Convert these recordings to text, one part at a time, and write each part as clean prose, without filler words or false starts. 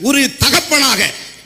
ஒரு தகப்பனாக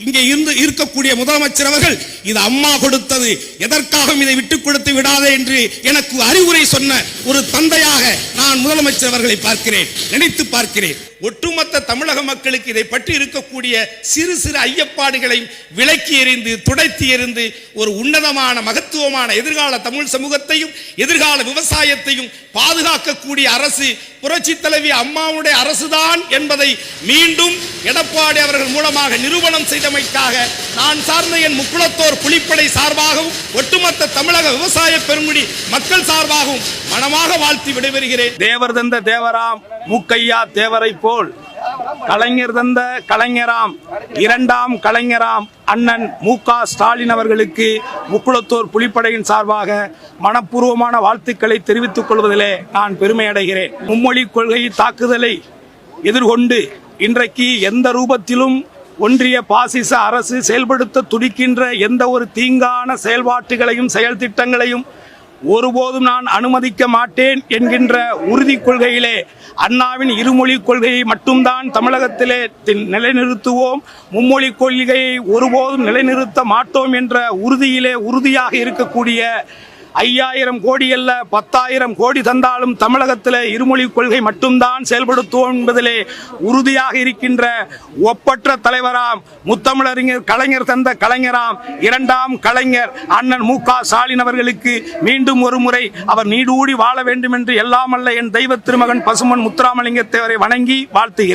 இங்கே இருக்கக்கூடிய முதலமைச்சர் அவர்கள் இது அம்மா கொடுத்தது, எதற்காகவும் இதை விட்டுக் கொடுத்து விடாதே என்று எனக்கு அறிவுரை சொன்ன ஒரு தந்தையாக நான் முதலமைச்சர் அவர்களை பார்க்கிறேன், நினைத்து பார்க்கிறேன். ஒட்டுமொத்த தமிழக மக்களுக்கு இதை பற்றி இருக்கக்கூடிய சிறு சிறு ஐயப்பாடுகளை விலக்கி எறிந்து துடைத்து எறிந்து ஒரு உன்னதமான மகத்துவமான எதிர்கால தமிழ் சமூகத்தையும் எதிர்கால விவசாயத்தையும் பாதுகாக்கக்கூடிய அரசு புரட்சி தலைவி அம்மாவுடைய அரசுதான் என்பதை மீண்டும் எடப்பாடி அவர்கள் மூலமாக நிரூபணம் செய்தமைக்காக நான் சார்ந்த என் முக்குளத்தோர் புலிப்படை சார்பாகவும் ஒட்டுமொத்த தமிழக விவசாய பெருங்குடி மக்கள் சார்பாகவும் மனமாக வாழ்த்தி விடைபெறுகிறேன். தேவர் தந்த தேவராம் மூக்கையா தேவரை போல் கலைஞர் தந்த கலைஞராம் இரண்டாம் கலைஞராம் அண்ணன் மு.க. ஸ்டாலின் அவர்களுக்கு முக்குளத்தோர் புலிப்படையின் சார்பாக மனப்பூர்வமான வாழ்த்துக்களை தெரிவித்துக் கொள்வதிலே நான் பெருமை அடைகிறேன். மும்மொழி கொள்கை தாக்குதலை எதிர்கொண்டு இன்றைக்கு எந்த ரூபத்திலும் ஒன்றிய பாசிச அரசு செயல்படுத்த துடிக்கின்ற எந்த ஒரு தீங்கான செயல்பாட்டுகளையும் செயல் திட்டங்களையும் ஒருபோதும் நான் அனுமதிக்க மாட்டேன் என்கின்ற உறுதி கொள்கையிலே அண்ணாவின் இருமொழி கொள்கையை மட்டும்தான் தமிழகத்திலே நிலைநிறுத்துவோம், மும்மொழி கொள்கையை ஒருபோதும் நிலைநிறுத்த மாட்டோம் என்ற உறுதியிலே உறுதியாக இருக்கக்கூடிய 5000 கோடி அல்ல 10,000 கோடி தந்தாலும் தமிழகத்தில் இருமொழி கொள்கை மட்டும்தான் செயல்படுத்துவோம் என்பதிலே உறுதியாக இருக்கின்ற ஒப்பற்ற தலைவராம் முத்தமிழறிஞர் கலைஞர் தந்த கலைஞராம் இரண்டாம் கலைஞர் அண்ணன் மு.க. ஸ்டாலின் அவர்களுக்கு மீண்டும் ஒரு முறை அவர் நீடூடி வாழ வேண்டும் என்று எல்லாம் அல்ல என் தெய்வ திருமகன் பசுமன் முத்துராமலிங்க தேவரை வணங்கி வாழ்த்துகிறேன்.